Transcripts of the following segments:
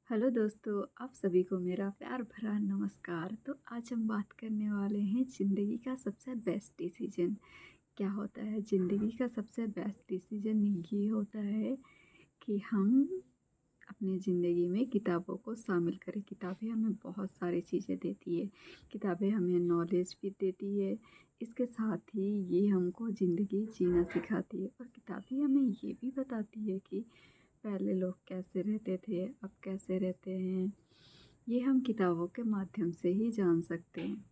Hello दोस्तों, आप सभी को मेरा प्यार भरा नमस्कार। तो आज हम बात करने वाले हैं ज़िंदगी का सबसे बेस्ट डिसीजन क्या होता है। ज़िंदगी का सबसे बेस्ट डिसीजन ये होता है कि हम अपनी ज़िंदगी में किताबों को शामिल करें। किताबें हमें बहुत सारी चीज़ें देती है। किताबें हमें नॉलेज भी देती है, इसके साथ ही ये हमको ज़िंदगी जीना सिखाती है। और किताबें हमें ये भी बताती है कि पहले लोग कैसे रहते थे, अब कैसे रहते हैं। ये हम किताबों के माध्यम से ही जान सकते हैं।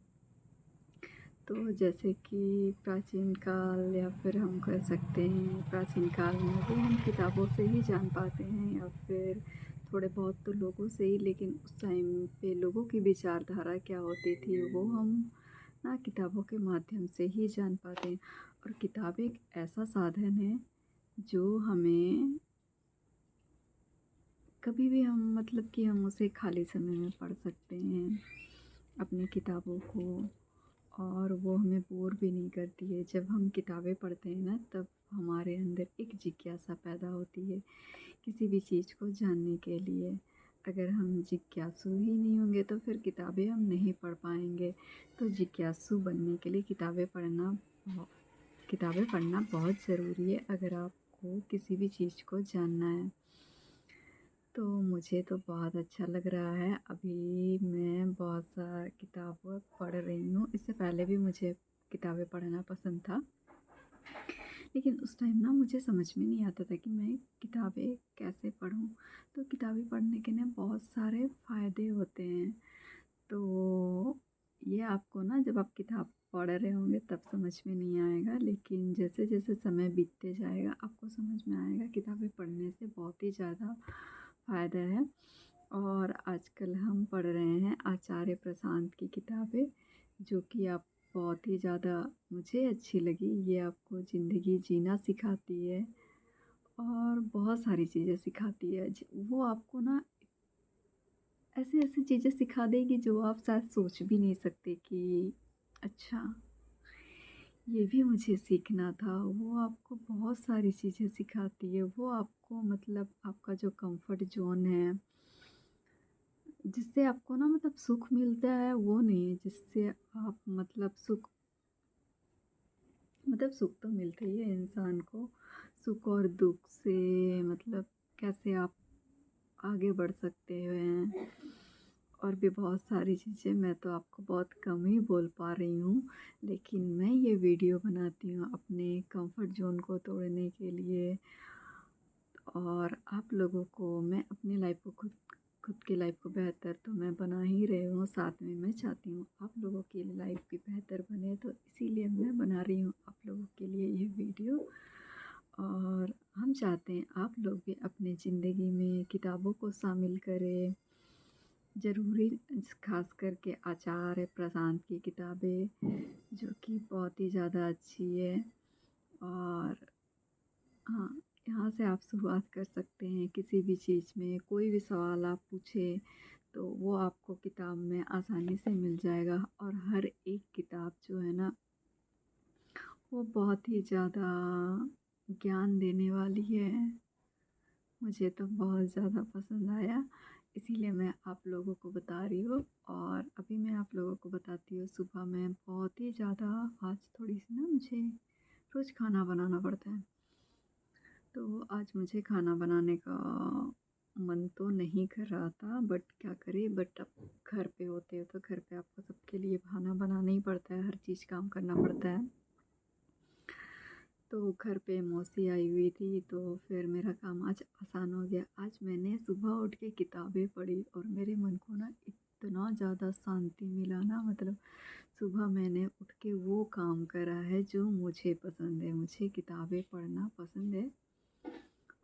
तो जैसे कि प्राचीन काल, या फिर हम कह सकते हैं प्राचीन काल में वो हम किताबों से ही जान पाते हैं, या फिर थोड़े बहुत तो लोगों से ही। लेकिन उस टाइम पे लोगों की विचारधारा क्या होती थी वो हम ना किताबों के माध्यम से ही जान पाते हैं। और किताब एक ऐसा साधन है जो हमें कभी भी हम मतलब कि हम उसे खाली समय में पढ़ सकते हैं अपनी किताबों को, और वो हमें बोर भी नहीं करती है। जब हम किताबें पढ़ते हैं ना, तब हमारे अंदर एक जिज्ञासा पैदा होती है किसी भी चीज़ को जानने के लिए। अगर हम जिज्ञासु ही नहीं होंगे तो फिर किताबें हम नहीं पढ़ पाएंगे। तो जिज्ञासु बनने के लिए किताबें पढ़ना बहुत ज़रूरी है अगर आपको किसी भी चीज़ को जानना है। तो मुझे तो बहुत अच्छा लग रहा है। अभी मैं बहुत सा किताब पढ़ रही हूँ। इससे पहले भी मुझे किताबें पढ़ना पसंद था, लेकिन उस टाइम ना मुझे समझ में नहीं आता था कि मैं किताबें कैसे पढूँ। तो किताबें पढ़ने के ना बहुत सारे फ़ायदे होते हैं। तो ये आपको ना जब आप किताब पढ़ रहे होंगे तब समझ में नहीं आएगा, लेकिन जैसे-जैसे समय बीतते जाएगा आपको समझ में आएगा किताबें पढ़ने से बहुत ही ज़्यादा फ़ायदा है। और आजकल हम पढ़ रहे हैं आचार्य प्रशांत की किताबें, जो कि आप बहुत ही ज़्यादा मुझे अच्छी लगी। ये आपको ज़िंदगी जीना सिखाती है और बहुत सारी चीज़ें सिखाती है। वो आपको ना ऐसी-ऐसी चीज़ें सिखा देगी जो आप शायद सोच भी नहीं सकते कि अच्छा, ये भी मुझे सीखना था। वो आपको बहुत सारी चीज़ें सिखाती है। वो आपको मतलब आपका जो कंफर्ट ज़ोन है, जिससे आपको ना मतलब सुख मिलता है, वो नहीं, जिससे आप मतलब सुख तो मिलता ही है इंसान को। सुख और दुःख से मतलब कैसे आप आगे बढ़ सकते हैं, और भी बहुत सारी चीज़ें। मैं तो आपको बहुत कम ही बोल पा रही हूँ, लेकिन मैं ये वीडियो बनाती हूँ अपने कंफर्ट ज़ोन को तोड़ने के लिए। और आप लोगों को मैं अपनी लाइफ को खुद खुद की लाइफ को बेहतर तो मैं बना ही रही हूँ, साथ में मैं चाहती हूँ आप लोगों की लाइफ भी बेहतर बने। तो इसीलिए मैं बना रही हूँ आप लोगों के लिए ये वीडियो। और हम चाहते हैं आप लोग भी अपनी ज़िंदगी में किताबों को शामिल करें। ज़रूरी ख़ास करके आचार्य प्रशांत की किताबें, जो कि बहुत ही ज़्यादा अच्छी है। और हाँ, यहाँ से आप शुरुआत कर सकते हैं किसी भी चीज़ में। कोई भी सवाल आप पूछें तो वो आपको किताब में आसानी से मिल जाएगा। और हर एक किताब जो है ना, वो बहुत ही ज़्यादा ज्ञान देने वाली है। मुझे तो बहुत ज़्यादा पसंद आया, इसीलिए मैं आप लोगों को बता रही हूँ। और अभी मैं आप लोगों को बताती हूँ, सुबह में बहुत ही ज़्यादा आज थोड़ी-सी ना मुझे रोज़ खाना बनाना पड़ता है। तो आज मुझे खाना बनाने का मन तो नहीं कर रहा था, बट क्या करें, बट अब घर पे होते हो तो घर पे आपको सबके लिए खाना बनाना ही पड़ता है, हर चीज़ काम करना पड़ता है। तो घर पे मौसी आई हुई थी, तो फिर मेरा काम आज आसान हो गया। आज मैंने सुबह उठ के किताबें पढ़ी और मेरे मन को ना इतना ज़्यादा शांति मिला ना, मतलब सुबह मैंने उठ के वो काम करा है जो मुझे पसंद है। मुझे किताबें पढ़ना पसंद है।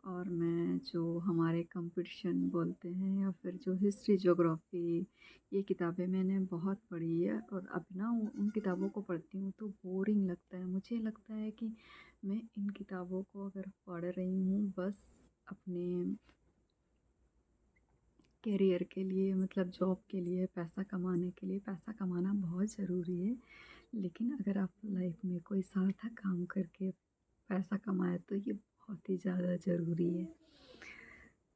और मैं जो हमारे कंपटीशन बोलते हैं, या फिर जो हिस्ट्री, ज्योग्राफ़ी, ये किताबें मैंने बहुत पढ़ी है। और अब ना उन किताबों को पढ़ती हूँ तो बोरिंग लगता है। मुझे लगता है कि मैं इन किताबों को अगर पढ़ रही हूँ बस अपने करियर के लिए, मतलब जॉब के लिए, पैसा कमाने के लिए। पैसा कमाना बहुत ज़रूरी है, लेकिन अगर आप लाइफ में कोई सार्थक काम करके पैसा कमाए तो ये बहुत ही ज़्यादा ज़रूरी है।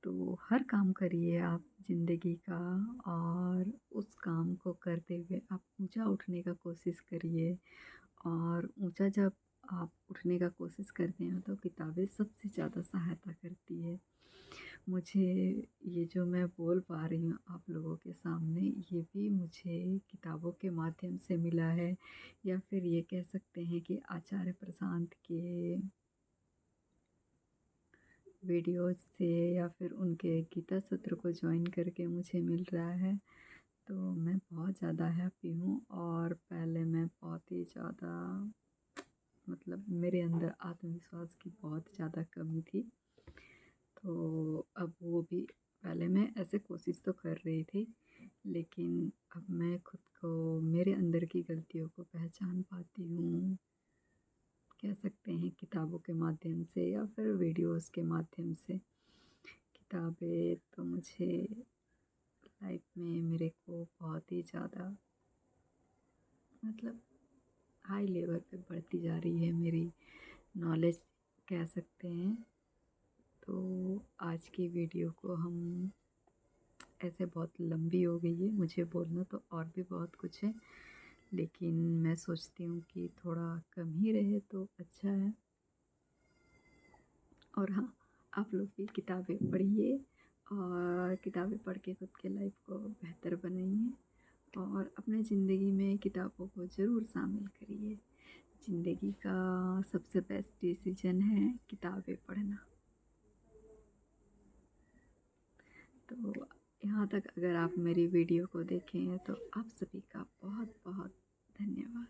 तो हर काम करिए आप ज़िंदगी का, और उस काम को करते हुए आप ऊँचा उठने का कोशिश करिए। और ऊँचा जब आप उठने का कोशिश करते हैं तो किताबें सबसे ज़्यादा सहायता करती है। मुझे ये जो मैं बोल पा रही हूँ आप लोगों के सामने, ये भी मुझे किताबों के माध्यम से मिला है, या फिर ये कह सकते हैं कि आचार्य प्रशांत के वीडियोज़ से, या फिर उनके गीता सत्र को जॉइन करके मुझे मिल रहा है। तो मैं बहुत ज़्यादा हैप्पी हूँ। और पहले मैं बहुत ही ज़्यादा, मतलब मेरे अंदर आत्मविश्वास की बहुत ज़्यादा कमी थी। तो अब वो भी, पहले मैं ऐसे कोशिश तो कर रही थी, लेकिन अब मैं खुद को, मेरे अंदर की गलतियों को पहचान पाती हूँ, कह सकते हैं किताबों के माध्यम से या फिर वीडियोज़ के माध्यम से। किताबें तो मुझे लाइफ में मेरे को बहुत ही ज़्यादा, मतलब हाई लेवल पे बढ़ती जा रही है मेरी नॉलेज, कह सकते हैं। तो आज की वीडियो को हम, ऐसे बहुत लंबी हो गई है, मुझे बोलना तो और भी बहुत कुछ है, लेकिन मैं सोचती हूँ कि थोड़ा कम ही रहे तो अच्छा है। और हाँ, आप लोग भी किताबें पढ़िए, और किताबें पढ़ के खुद के लाइफ को बेहतर बनाइए, और अपने ज़िंदगी में किताबों को ज़रूर शामिल करिए। ज़िंदगी का सबसे बेस्ट डिसीजन है किताबें पढ़ना। तो यहाँ तक अगर आप मेरी वीडियो को देखें हैं तो आप सभी का बहुत बहुत धन्यवाद।